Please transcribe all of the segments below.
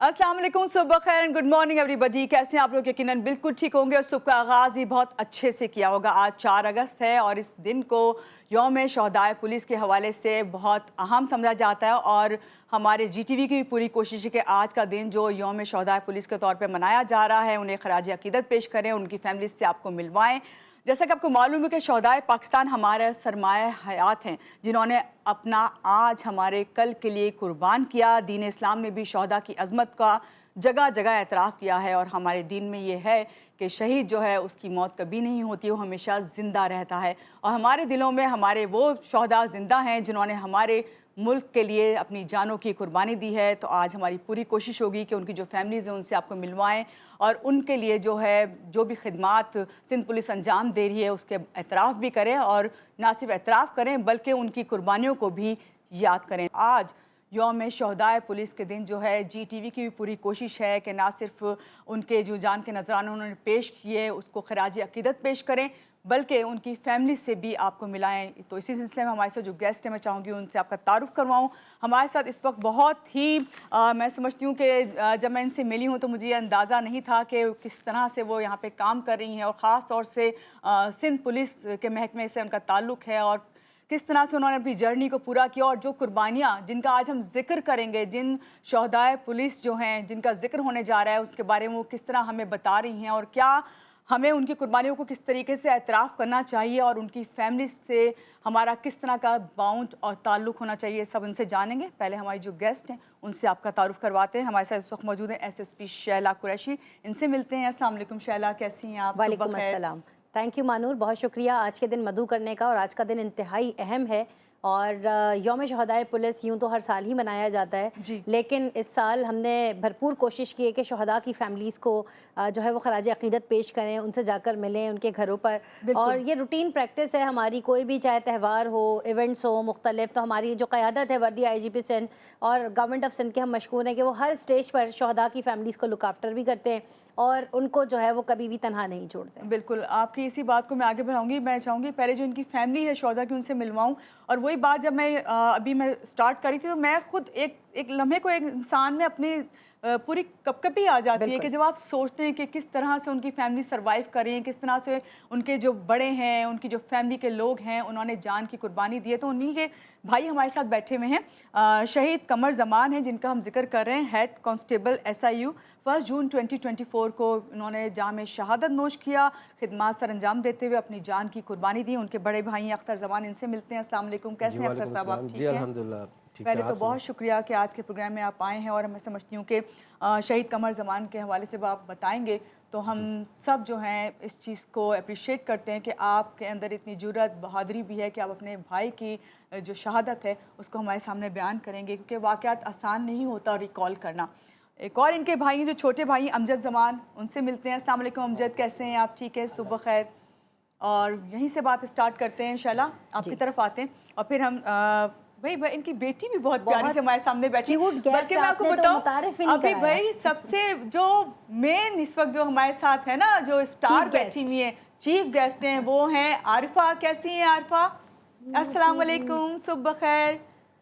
अस्सलाम वालेकुम, सुबह खैर एंड गुड मॉर्निंग एवरीबॉडी। कैसे हैं आप लोग? यकीनन बिल्कुल ठीक होंगे और सुबह का आगाज़ ही बहुत अच्छे से किया होगा। आज 4 अगस्त है और इस दिन को यौम शहदाए पुलिस के हवाले से बहुत अहम समझा जाता है और हमारे GTV की भी पूरी कोशिश है कि आज का दिन जो यौम शहदाए पुलिस के तौर पर मनाया जा रहा है, उन्हें खराज अकीदत पेश करें, उनकी फैमिली से आपको मिलवाएँ। जैसा कि आपको मालूम है कि शहदाए पाकिस्तान हमारे सरमाया हयात हैं, जिन्होंने अपना आज हमारे कल के लिए कुर्बान किया। दीन इस्लाम ने भी शहदा की अज़मत का जगह जगह एतराफ़ किया है और हमारे दीन में ये है कि शहीद जो है उसकी मौत कभी नहीं होती, वो हमेशा ज़िंदा रहता है। और हमारे दिलों में हमारे वो शहदा ज़िंदा हैं जिन्होंने हमारे मुल्क के लिए अपनी जानों की कुर्बानी दी है। तो आज हमारी पूरी कोशिश होगी कि उनकी जो फैमिलीज़ हैं उनसे आपको मिलवाएं और उनके लिए जो है जो भी खिदमात सिंध पुलिस अंजाम दे रही है उसके एतराफ़ भी करें और ना सिर्फ एतराफ़ करें बल्कि उनकी कुर्बानियों को भी याद करें। आज यौम शहदाए पुलिस के दिन जो है GTV की भी पूरी कोशिश है कि ना सिर्फ उनके जो जान के नजराने उन्होंने पेश किए उसको खराज अकीदत पेश करें बल्कि उनकी फैमिली से भी आपको मिलाएं। तो इसी सिलसिले में हमारे साथ जो गेस्ट हैं मैं चाहूँगी उनसे आपका तारुफ करवाऊँ। हमारे साथ इस वक्त बहुत ही मैं समझती हूँ कि जब मैं इनसे मिली हूँ तो मुझे ये अंदाज़ा नहीं था कि किस तरह से वो यहाँ पे काम कर रही हैं और ख़ास तौर से सिंध पुलिस के महकमे से उनका ताल्लुक़ है और किस तरह से उन्होंने अपनी जर्नी को पूरा किया और जो कुर्बानियाँ जिनका आज हम जिक्र करेंगे, जिन शहदाए पुलिस जो हैं जिनका जिक्र होने जा रहा है उसके बारे में वो किस तरह हमें बता रही हैं और क्या हमें उनकी कुर्बानियों को किस तरीके से एतराफ़ करना चाहिए और उनकी फैमिली से हमारा किस तरह का बाउंड और ताल्लुक़ होना चाहिए, सब उनसे जानेंगे। पहले हमारी जो गेस्ट हैं उनसे आपका तारुफ करवाते हैं। हमारे साथ इस वक्त मौजूद हैं SSP शैला कुरैशी, इनसे मिलते हैं। अस्सलाम वालेकुम शैला, कैसी हैं आप? वालेकुम अस्सलाम। थैंक यू मानूर, बहुत शुक्रिया आज के दिन मदू करने का। और आज का दिन इंतहाई अहम है और यौम शहदाए पुलिस यूँ तो हर साल ही मनाया जाता है, लेकिन इस साल हमने भरपूर कोशिश की है कि शहदा की फैमिलीज़ को जो है वो खराज अकीदत पेश करें, उनसे जाकर मिलें उनके घरों पर। और ये रूटीन प्रैक्टिस है हमारी, कोई भी चाहे त्यौहार हो, इवेंट्स हो मुख्तलिफ, तो हमारी जो क़यादत है वर्दी IGP सिंध और गवर्नमेंट ऑफ सिंध के हम मशकूर हैं कि वो हर स्टेज पर शहदा की फैमिलीज़ को लुक आफ्टर भी करते हैं और उनको जो है वो कभी भी तनहा नहीं छोड़ते। बिल्कुल, आपकी इसी बात को मैं आगे बढ़ाऊंगी। मैं चाहूँगी पहले जो इनकी फैमिली है शहदा की उनसे मिलवाऊँ। और वही बात जब मैं अभी मैं स्टार्ट करी थी तो मैं खुद एक लम्हे को एक इंसान में अपनी पूरी कपकपी आ जाती है कि जब आप सोचते हैं कि किस तरह से उनकी फैमिली सर्वाइव कर रही है, किस तरह से उनके जो बड़े हैं, उनकी जो फैमिली के लोग हैं, उन्होंने जान की कुर्बानी दी है। तो उन्हीं के भाई हमारे साथ बैठे हुए हैं। शहीद कमर जमान हैं जिनका हम जिक्र कर रहे हैं, हेड कांस्टेबल SIU। 1 जून 2024 को उन्होंने जाम शहादत नोश किया, खिदमात सर अंजाम देते हुए अपनी जान की कुर्बानी दी। उनके बड़े भाई हैं अख्तर जमान, इनसे मिलते हैं। अस्सलाम वालेकुम, कैसे हैं अख्तर साहब? आप ठीक हैं? अल्हम्दुलिल्लाह। पहले तो बहुत शुक्रिया कि आज के प्रोग्राम में आप आए हैं और मैं समझती हूँ कि शहीद कमर जमान के हवाले से आप बताएंगे तो हम सब जो हैं इस चीज़ को अप्रिशिएट करते हैं कि आपके अंदर इतनी जुर्रत बहादुरी भी है कि आप अपने भाई की जो शहादत है उसको हमारे सामने बयान करेंगे, क्योंकि वाक़यात आसान नहीं होता रिकॉल करना। एक और इनके भाई हैं जो छोटे भाई अमजद जमान, उनसे मिलते हैं। अस्सलाम वालेकुम अमजद, कैसे हैं आप? ठीक है, सुबह खैर। और यहीं से बात स्टार्ट करते हैं। शैला, आपकी तरफ आते हैं और फिर हम भाई इनकी बेटी भी बहुत प्यारी से हमारे सामने बैठी, बल्कि मैं आपको बताऊं अभी भाई सबसे जो मेन इस वक्त जो हमारे साथ है ना, जो स्टार बैठी हुई है, चीफ गेस्ट हैं, वो हैं आरिफा। कैसी हैं आरिफा? अस्सलाम वालेकुम, सुबह खैर।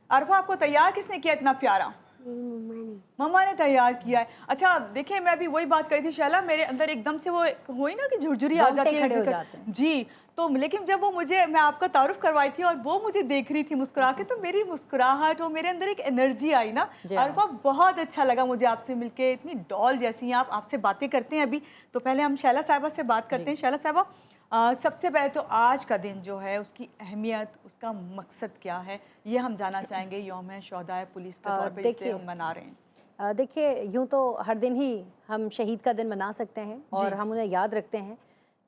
आरिफा, आपको तैयार किसने किया इतना प्यारा? मम्मा ने तैयार किया है। अच्छा देखिए, मैं अभी वही बात करी थी शैला, मेरे अंदर एकदम से वो हुई ना कि झुरझुरी आ जाती है जी। तो लेकिन जब वो मैं आपका तारुफ करवाई थी और वो मुझे देख रही थी मुस्कुरा के, तो मेरी मुस्कुराहट और मेरे अंदर एक एनर्जी आई ना, और वो बहुत अच्छा लगा मुझे आपसे मिलके। इतनी डॉल जैसी हैं आप, आपसे बातें करते हैं अभी। तो पहले हम शैला साहिबा से बात करते हैं। शैला साहिबा, सबसे पहले तो आज का दिन जो है उसकी अहमियत, उसका मकसद क्या है, ये हम जानना चाहेंगे यौम शहदाए पुलिस के तौर पे जिसे हम मना रहे हैं। देखिए, यूँ तो हर दिन ही हम शहीद का दिन मना सकते हैं और हम उन्हें याद रखते हैं,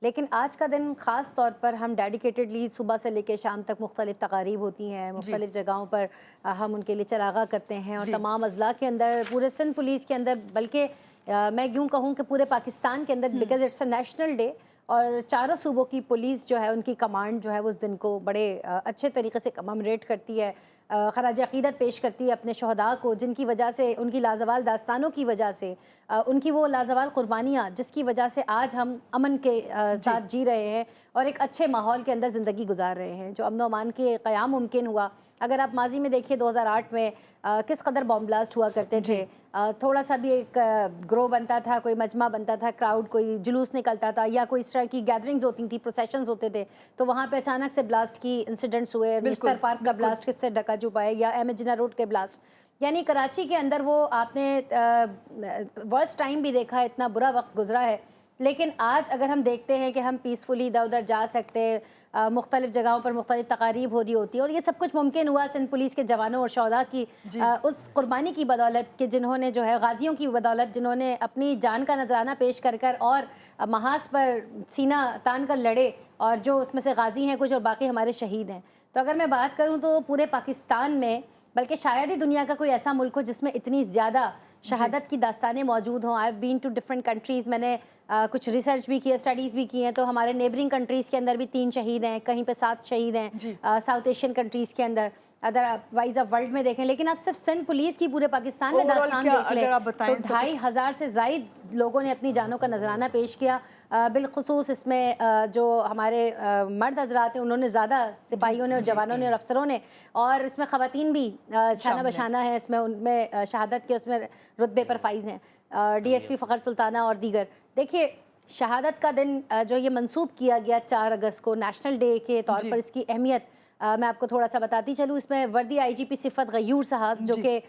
लेकिन आज का दिन ख़ास तौर पर हम डेडिकेटेडली सुबह से लेकर शाम तक मुख्तलिफ़ तकारीब होती हैं, मुख्तलिफ़ जगहों पर हम उनके लिए चरागा करते हैं और तमाम अज़ला के अंदर, पूरे सिंध पुलिस के अंदर, बल्कि मैं यूँ कहूँ कि पूरे पाकिस्तान के अंदर, because it's a national day اور چاروں صوبوں کی پولیس جو ہے ان کی کمانڈ جو ہے وہ اس دن کو بڑے اچھے طریقے سے کممیموریٹ کرتی ہے، خراج عقیدت پیش کرتی ہے اپنے شہداء کو، جن کی وجہ سے، ان کی لازوال داستانوں کی وجہ سے، ان کی وہ لازوال قربانیاں جس کی وجہ سے آج ہم امن کے ساتھ جی رہے ہیں اور ایک اچھے ماحول کے اندر زندگی گزار رہے ہیں، جو امن و امان کے قیام ممکن ہوا۔ اگر آپ ماضی میں دیکھیں 2008 میں کس قدر بام بلاسٹ ہوا کرتے تھے، تھوڑا سا بھی ایک گروہ بنتا تھا، کوئی مجمع بنتا تھا، کراؤڈ کوئی جلوس نکلتا تھا یا کوئی اس طرح کی گیدرنگز ہوتی تھیں، پروسیشنز ہوتے تھے، تو وہاں پہ اچانک سے بلاسٹ کی انسیڈنٹس ہوئے، نشتر پارک کا بلاسٹ کس سے ڈکا چھپا ہے یا احمد جناح روڈ کے بلاسٹ، یعنی کراچی کے اندر وہ آپ نے ورسٹ ٹائم بھی دیکھا ہے، اتنا برا وقت گزرا ہے، لیکن آج اگر ہم دیکھتے ہیں کہ ہم پیسفلی ادھر ادھر جا سکتے، مختلف جگہوں پر مختلف تقاریب ہو رہی ہوتی ہے، اور یہ سب کچھ ممکن ہوا سندھ پولیس کے جوانوں اور شہداء کی اس قربانی کی بدولت کہ جنہوں نے جو ہے غازیوں کی بدولت جنہوں نے اپنی جان کا نذرانہ پیش کر کر اور محاذ پر سینہ تان کر لڑے، اور جو اس میں سے غازی ہیں کچھ اور باقی ہمارے شہید ہیں۔ تو اگر میں بات کروں تو پورے پاکستان میں، بلکہ شاید ہی دنیا کا کوئی ایسا ملک ہو جس میں اتنی زیادہ شہادت کی داستانیں موجود ہوں۔ I have been to different countries, میں نے کچھ ریسرچ بھی کی ہے، اسٹڈیز بھی کی ہیں، تو ہمارے نیبرنگ کنٹریز کے اندر بھی 3 شہید ہیں، کہیں پہ 7 شہید ہیں، ساؤتھ ایشین کنٹریز کے اندر، ادر وائز آف ورلڈ میں دیکھیں، لیکن آپ صرف سندھ پولیس کی پورے پاکستان میں داستان دیکھ لیں تو 2500 سے زائد لوگوں نے اپنی جانوں کا نذرانہ پیش کیا۔ بالخصوص اس میں جو ہمارے مرد حضرات ہیں انہوں نے زیادہ، سپاہیوں نے اور جوانوں نے اور افسروں نے، اور اس میں خواتین بھی شانہ بشانہ ہیں، اس میں ان میں شہادت کے اس میں رتبے پر فائز ہیں، ڈی ایس پی فخر سلطانہ اور دیگر۔ دیکھیے شہادت کا دن جو یہ منسوب کیا گیا 4 اگست کو نیشنل ڈے کے طور پر، اس کی اہمیت میں آپ کو تھوڑا سا بتاتی چلوں۔ اس میں وردی آئی جی پی صفت غیور صاحب جو کہ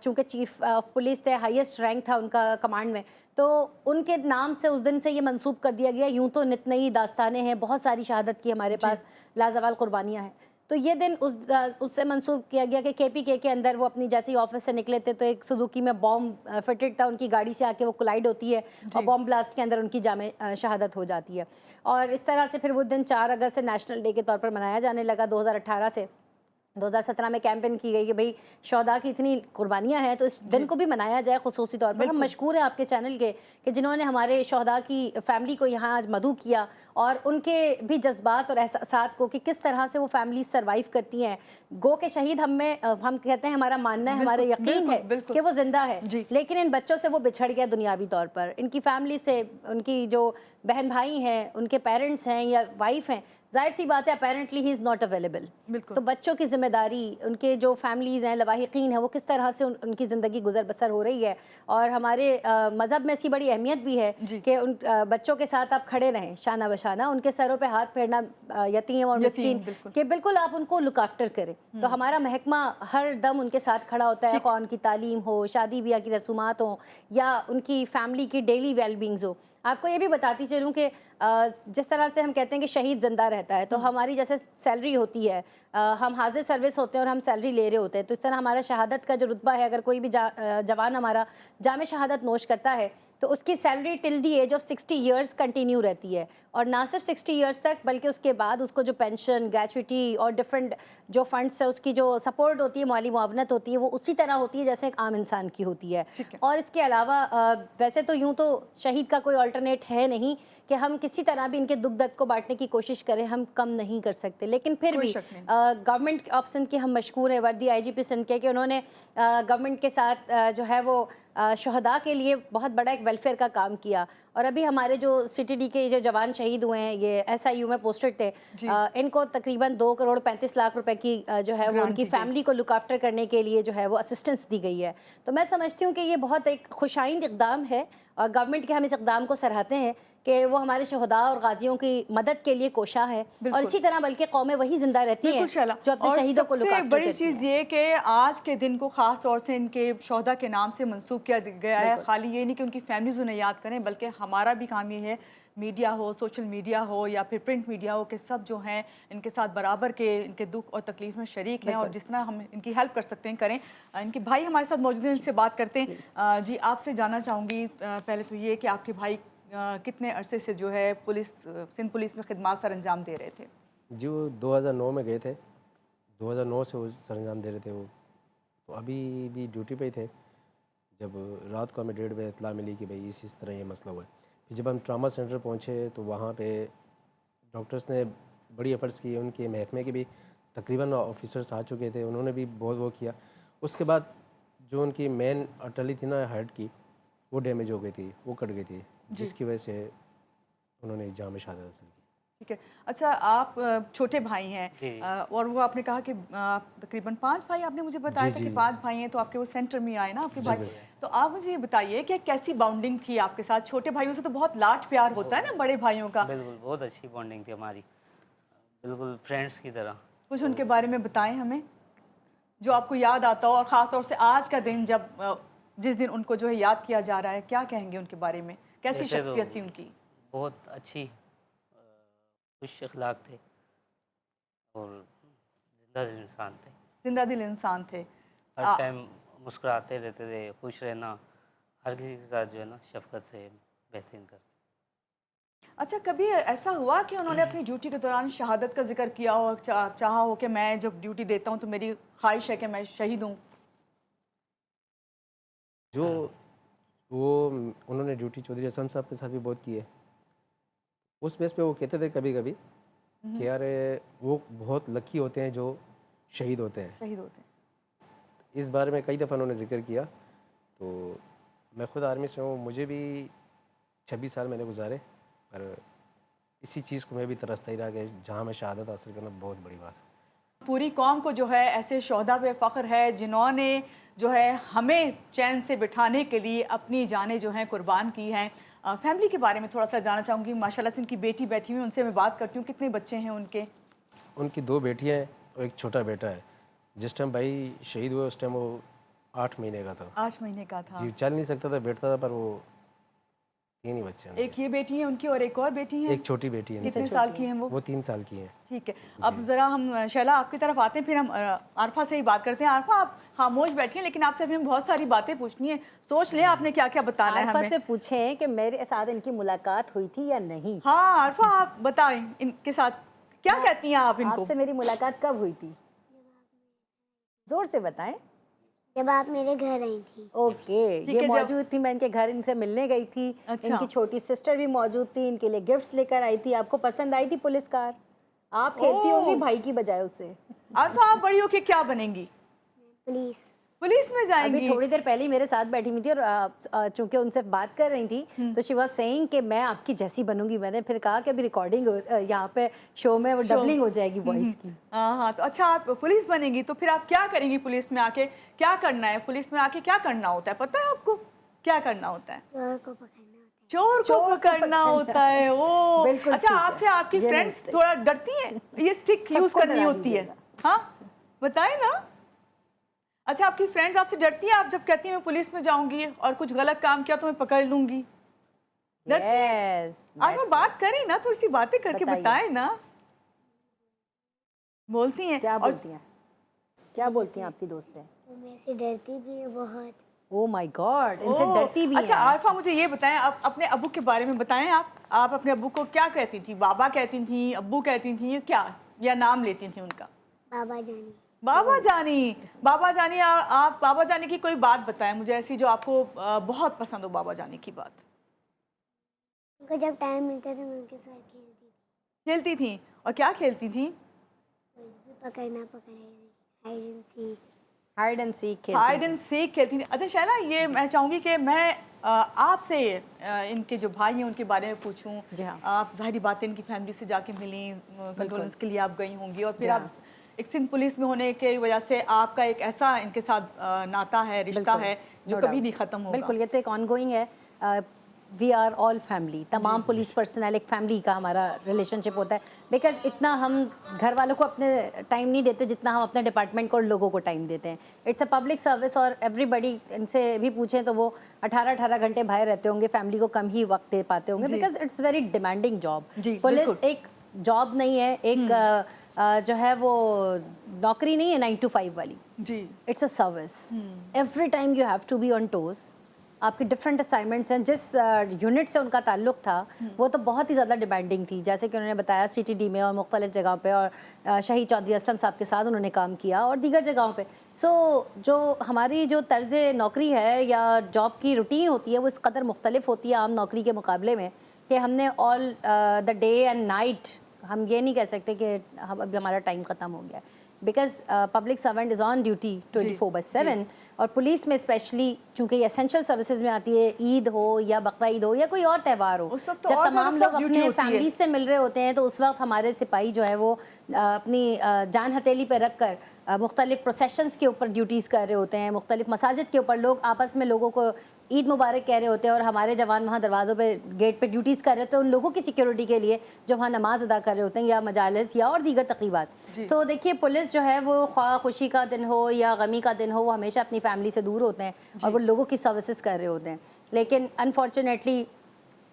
چونکہ چیف آف پولیس تھے، ہائیسٹ رینک تھا ان کا کمانڈ میں، تو ان کے نام سے اس دن سے یہ منسوب کر دیا گیا۔ یوں تو نت نئی داستانیں ہیں، بہت ساری شہادت کی ہمارے پاس لازوال قربانیاں ہیں، تو یہ دن اس سے منسوب کیا گیا کہ کے پی کے اندر وہ اپنی جیسے آفس سے نکلے تھے تو ایک سزوکی میں بوم فٹڈ تھا، ان کی گاڑی سے آ کے وہ کولائڈ ہوتی ہے اور بوم بلاسٹ کے اندر ان کی جامع شہادت ہو جاتی ہے، اور اس طرح سے پھر وہ دن 4 اگست سے نیشنل ڈے کے طور پر منایا جانے لگا۔ 2018 سے 2017 میں کیمپین کی گئی کہ بھئی شہداء کی اتنی قربانیاں ہیں تو اس دن کو بھی منایا جائے خصوصی طور پر۔ ہم مشکور ہیں آپ کے چینل کے کہ جنہوں نے ہمارے شہداء کی فیملی کو یہاں آج مدعو کیا، اور ان کے بھی جذبات اور احساسات کو کہ کس طرح سے وہ فیملیز سروائیو کرتی ہیں۔ گو کہ شہید ہم کہتے ہیں، ہمارا ماننا ہے، ہمارا یقین ہے کہ وہ زندہ ہے، لیکن ان بچوں سے وہ بچھڑ گیا دنیاوی طور پر، ان کی فیملی سے، ان کی جو بہن بھائی ہیں، ان کے پیرنٹس ہیں یا وائف ہیں، ظاہر سی بات ہے apparently he is not available. تو بچوں کی ذمہ داری، ان کے جو فیملیز ہیں، لواحقین ہیں، وہ کس طرح سے ان کی زندگی گزر بسر ہو رہی ہے، اور ہمارے مذہب میں اس کی بڑی اہمیت بھی ہے کہ ان بچوں کے ساتھ آپ کھڑے رہیں شانہ بشانہ، ان کے سروں پہ ہاتھ پھیرنا، یتیم اور مسکین، کہ بالکل آپ ان کو لک آفٹر کریں۔ تو ہمارا محکمہ ہر دم ان کے ساتھ کھڑا ہوتا ہے، خواہ ان کی تعلیم ہو، شادی بیاہ کی رسومات ہوں، یا ان کی فیملی کی ڈیلی ویل بینگز ہو۔ آپ کو یہ بھی بتاتی چلوں کہ جس طرح سے ہم کہتے ہیں کہ شہید زندہ رہتا ہے، تو ہماری جیسے سیلری ہوتی ہے، ہم حاضر سروس ہوتے ہیں اور ہم سیلری لے رہے ہوتے ہیں، تو اس طرح ہمارا شہادت کا جو رتبہ ہے، اگر کوئی بھی جوان ہمارا جامع شہادت نوش کرتا ہے تو اس کی salary till the age of 60 years continue رہتی ہے، اور نہ صرف 60 ایئرس تک بلکہ اس کے بعد اس کو جو پینشن، گریچوٹی اور ڈفرینٹ جو فنڈس ہے، اس کی جو سپورٹ ہوتی ہے، مالی معاونت ہوتی ہے، وہ اسی طرح ہوتی ہے جیسے ایک عام انسان کی ہوتی ہے۔ اور اس کے علاوہ ویسے تو یوں تو شہید کا کوئی آلٹرنیٹ ہے نہیں کہ ہم کسی طرح بھی ان کے دکھ درد کو بانٹنے کی کوشش کریں، ہم کم نہیں کر سکتے، لیکن پھر بھی گورنمنٹ آف سندھ کے ہم مشکور ہیں، وردی آئی جی پی سندھ کے، کہ انہوں نے گورنمنٹ کے ساتھ جو ہے وہ شہداء کے لیے بہت بڑا ایک ویلفیئر کا کام کیا۔ اور ابھی ہمارے جو سی ٹی ڈی کے جو جوان شہید ہوئے ہیں، یہ ایس آئی یو میں پوسٹڈ تھے، ان کو تقریباً 2.35 کروڑ کی جو ہے وہ ان کی فیملی کو لک آفٹر کرنے کے لیے جو ہے وہ اسسٹنس دی گئی ہے۔ تو میں سمجھتی ہوں کہ یہ بہت ایک خوش آئند اقدام ہے، اور گورنمنٹ کے ہم اس اقدام کو سراہتے ہیں کہ وہ ہمارے شہداء اور غازیوں کی مدد کے لیے کوشاں ہے، اور اسی طرح بلکہ قومیں وہی زندہ رہتی ہیں جو اپنے شہیدوں کو لک آفٹر کرتی ہیں۔ بڑی چیز یہ کہ آج کے دن کو خاص طور سے ان کے شہداء کے نام سے منسوب کیا گیا ہے۔ خالی یہ نہیں کہ ان کی فیملیز انہیں یاد کریں، بلکہ ہمارا بھی کام یہ ہے، میڈیا ہو، سوشل میڈیا ہو یا پھر پرنٹ میڈیا ہو، کہ سب جو ہیں ان کے ساتھ برابر کے ان کے دکھ اور تکلیف میں شریک ہیں، اور جس طرح ہم ان کی ہیلپ کر سکتے ہیں کریں۔ ان کے بھائی ہمارے ساتھ موجود ہیں، ان سے بات کرتے ہیں۔ جی، آپ سے جاننا چاہوں گی پہلے تو یہ کہ آپ کے بھائی کتنے عرصے سے جو ہے سندھ پولیس میں خدمات سر انجام دے رہے تھے؟ جی، وہ 2009 میں گئے تھے، 2009 سے وہ سر انجام دے رہے تھے، وہ تو ابھی بھی ڈیوٹی پہ ہی تھے جب رات کو ہمیں 1:30 بجے اطلاع ملی کہ بھئی اس طرح یہ مسئلہ ہوا ہے۔ कि जब हम ट्रामा सेंटर पहुँचे तो वहाँ पे डॉक्टर्स ने बड़ी एफर्ट्स किए, उनके महकमे के भी तकरीबन ऑफिसर्स आ चुके थे, उन्होंने भी बहुत वो किया। उसके बाद जो उनकी मेन अर्टरी थी ना हार्ट की, वो डैमेज हो गई थी, वो कट गई थी, जिसकी वजह से उन्होंने जाम शहादत हासिल की। ठीक है। अच्छा, आप छोटे भाई हैं और वो आपने कहा कि तकरीबन 5 भाई, आपने मुझे बताया था कि 5 भाई हैं, तो आपके वो सेंटर में आए ना आपके भाई। तो आप मुझे ये बताइए कि कैसी बाउंडिंग थी आपके साथ? छोटे भाइयों से तो बहुत लाड प्यार होता है ना बड़े भाइयों का। बिल्कुल, बहुत अच्छी बॉन्डिंग थी हमारी, बिल्कुल फ्रेंड्स की तरह। कुछ उनके बारे में बताएं हमें, जो आपको याद आता हो, और ख़ास तौर से आज का दिन जब जिस दिन उनको जो है याद किया जा रहा है, क्या कहेंगे उनके बारे में? कैसी शख्सियत थी उनकी? बहुत अच्छी, खुश अखलाक थे और जिंदा दिल इंसान थे। जिंदा दिल इंसान थे। हर टाइम मुस्कुराते रहते थे, खुश रहना, हर किसी के साथ जो है ना शफकत से बेहतरीन कर। अच्छा, कभी ऐसा हुआ कि उन्होंने अपनी ड्यूटी के दौरान शहादत का जिक्र किया हो, चाहा हो कि मैं जब ड्यूटी देता हूँ तो मेरी ख्वाहिश है कि मैं शहीद हूँ? जो वो उन्होंने ड्यूटी चौधरी असलम साहब के साथ भी बहुत की है। उस बेस पे वो कहते थे कभी कभी कि यार वो बहुत लकी होते हैं जो शहीद होते हैं। शहीद होते हैं। इस बारे में कई दफ़ा उन्होंने जिक्र किया। तो मैं ख़ुद आर्मी से हूँ, मुझे भी 26 साल मैंने गुजारे, पर इसी चीज़ को मैं भी तरसता ही रहा कि जहाँ मैं शहादत हासिल करना बहुत बड़ी बात है। पूरी कौम को जो है ऐसे शोहदा पे फ़ख्र है जिन्होंने जो है हमें चैन से बिठाने के लिए अपनी जानें जो हैं कुर्बान की हैं। फैमिली के बारे में थोड़ा सा जानना चाहूँगी। माशाल्लाह से उनकी बेटी बैठी हुई है, उनसे मैं बात करती हूँ। कितने बच्चे हैं उनके? उनकी 2 बेटियाँ हैं और एक छोटा बेटा है। जिस टाइम भाई शहीद हुए उस टाइम वो 8 महीने का था। 8 महीने का था। जी, चल नहीं सकता था, बैठता था, पर वो 3 ही बच्चे हैं। एक ये बेटी है उनकी और एक और बेटी है? एक छोटी बेटी है। कितने साल की हैं वो? वो 3 साल की हैं। ठीक है। अब ज़रा हम शैला आपकी तरफ आते हैं, फिर हम आरफा से ही बात करते हैं। आरफा, आप खामोश बैठी हैं, लेकिन आपसे अभी हमें बहुत सारी बातें पूछनी है। सोच लें आपने क्या क्या बताना है आरफा हमें। से पूछें कि मेरे साथ इनकी मुलाकात हुई थी या नहीं। हाँ आरफा, आप बताएं इनके साथ क्या कहती हैं आप इनको? आपसे मेरी मुलाकात कब हुई थी? जोर से बताएं। जब आप मेरे घर आई थी। ओके, ये मौजूद थी, मैं इनके घर इनसे मिलने गई थी। अच्छा। इनकी छोटी सिस्टर भी मौजूद थी, इनके लिए गिफ्ट्स लेकर आई थी। आपको पसंद आई थी पुलिस कार? आप खेलती होंगी भाई की बजाय उसे। आरफा, आप बड़ी होके क्या बनेंगी? पुलिस में जाएंगी? अभी थोड़ी देर पहले ही मेरे साथ बैठी हुई थी और चूंकि उनसे बात कर रही थी तो शी वाज सेइंग कि मैं आपकी जैसी बनूंगी। मैंने फिर कहा कि अभी रिकॉर्डिंग यहाँ पे शो में वो डबलिंग हो जाएगी वॉइस की। हाँ, तो अच्छा आप पुलिस बनेंगी तो फिर आप क्या करेंगी पुलिस में आके? क्या करना है पुलिस में आके? क्या करना होता है पता है आपको? क्या करना होता है? चोर को पकड़ना होता है। ओ बिल्कुल। अच्छा, आपसे आपकी फ्रेंड्स थोड़ा डरती हैं? ये स्टिक यूज करनी होती है? हाँ बताएं ना। अच्छा, आपकी फ्रेंड्स आपसे डरती हैं? आप जब कहती हैं मैं पुलिस में जाऊंगी और कुछ गलत काम किया तो मैं पकड़ लूंगी, डरती हैं? आप बात करें ना, थोड़ी सी बातें करके बताएं ना। बोलती हैं? क्या बोलती हैं? क्या बोलती हैं आपकी दोस्तें? वो मेरे से डरती भी है बहुत। ओह माय गॉड, इनसे डरती भी अच्छा हैं। आरफा, मुझे ये बताएं, आप अपने अब्बू के बारे में बताएं। आप अपने अब्बू को क्या कहती थी? बाबा कहती थी, अब्बू कहती थी, क्या या नाम लेती थी उनका? बाबा जानी। बाबा जानी। बाबा जानी, आप बाबा जानी की कोई बात बताएं मुझे ऐसी जो आपको बहुत पसंद हो बाबा जानी की बात। उनको जब टाइम मिलता था मैं उनके साथ खेलती थी। खेलती थी? और क्या खेलती थी? पकड़ना पकड़ाई, hide and seek. Hide and seek hide and seek खेलती थी। अच्छा शैला, ये मैं चाहूँगी कि मैं आपसे इनके जो भाई हैं उनके बारे में पूछूं। जी हाँ। आप ज़ाहिरी बात है इनकी फैमिली से जाके मिली, कंडोलेंस के लिए आप गई होंगी, और फिर आप एक सिंध पुलिस में होने की वजह से आपका एक ऐसा इनके साथ नाता है, रिश्ता है जो कभी नहीं ख़त्म होगा। बिल्कुल, ये तो एक ऑनगोइंग है। वी आर ऑल फैमिली, तमाम पुलिस पर्सनल एक फैमिली का हमारा रिलेशनशिप होता है। बिकॉज इतना हम घर वालों को अपने टाइम नहीं देते जितना हम अपने डिपार्टमेंट को और लोगों को टाइम देते हैं। इट्स अ पब्लिक सर्विस और एवरीबडी, इनसे भी पूछें तो वो 18-18 घंटे बाहर रहते होंगे, फैमिली को कम ही वक्त दे पाते होंगे because it's very demanding job. Police एक जॉब नहीं है, एक जो है वो नौकरी नहीं है 9 to 5 वाली जी। It's a service. Every time you have to be on toes. آپ کی ڈفرینٹ اسائنمنٹس ہیں. جس یونٹ سے ان کا تعلق تھا وہ تو بہت ہی زیادہ ڈیمانڈنگ تھی, جیسے کہ انہوں نے بتایا سی ٹی ڈی میں اور مختلف جگہوں پہ, اور شہید چودھری اسلم صاحب کے ساتھ انہوں نے کام کیا اور دیگر جگہوں پہ. جو ہماری جو طرز نوکری ہے یا جاب کی روٹین ہوتی ہے وہ اس قدر مختلف ہوتی ہے عام نوکری کے مقابلے میں کہ ہم نے آل دا ڈے اینڈ نائٹ, ہم یہ نہیں کہہ سکتے کہ اب ہمارا ٹائم ختم ہو گیا ہے, because public servant is on duty 24/7. اور پولیس میں اسپیشلی چونکہ یہ اسینشل سروسز میں آتی ہے, عید ہو یا بقرعید ہو یا کوئی اور تہوار ہو, جب تمام لوگ اپنے فیملیز سے مل رہے ہوتے ہیں تو اس وقت ہمارے سپاہی جو ہے وہ اپنی جان ہتھیلی پہ رکھ کر مختلف پروسیشنز کے اوپر ڈیوٹیز کر رہے ہوتے ہیں, مختلف مساجد کے اوپر لوگ آپس میں لوگوں کو عید مبارک کہہ رہے ہوتے ہیں اور ہمارے جوان وہاں دروازوں پہ گیٹ پہ ڈیوٹیز کر رہے ہوتے ہیں ان لوگوں کی سیکیورٹی کے لیے جو وہاں نماز ادا کر رہے ہوتے ہیں یا مجالس یا اور دیگر تقریبات. تو دیکھیے پولیس جو ہے وہ خواہ خوشی کا دن ہو یا غمی کا دن ہو وہ ہمیشہ اپنی فیملی سے دور ہوتے ہیں اور وہ لوگوں کی سروسز کر رہے ہوتے ہیں. لیکن انفارچونیٹلی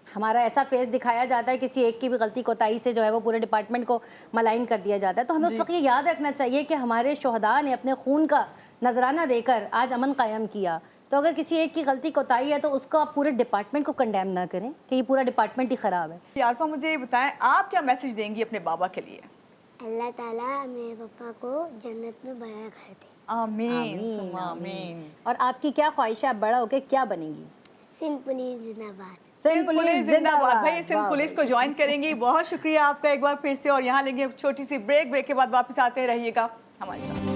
ہمارا ایسا فیس دکھایا جاتا ہے کسی ایک کی بھی غلطی کوتاہی سے جو ہے وہ پورے ڈپارٹمنٹ کو ملائن کر دیا جاتا ہے. تو ہمیں اس وقت یہ یاد رکھنا چاہیے کہ ہمارے شہداء نے اپنے خون کا نذرانہ دے کر آج امن قائم کیا. تو اگر کسی ایک کی غلطی کوتاہی ہے تو اس کو آپ پورے ڈپارٹمنٹ کو کنڈیم نہ کریں کہ یہ پورا ڈپارٹمنٹ ہی خراب ہے. عارفہ مجھے یہ بتائیں آپ کیا میسج دیں گی اپنے بابا کے لیے؟ اللہ تعالیٰ میرے پپا کو جنت میں بڑا کر دے. آمین ثم آمین. اور آپ کی کیا خواہش ہے, آپ بڑا ہو کے کیا بنیں گی؟ سندھ پولیس زندہ باد. سندھ پولیس زندہ باد. بھائی سندھ پولیس کو جوائن کریں گی. بہت شکریہ آپ کا ایک بار پھر سے, اور یہاں لیں گے چھوٹی سی بریک کے بعد واپس آتے رہیے گا ہمارے ساتھ.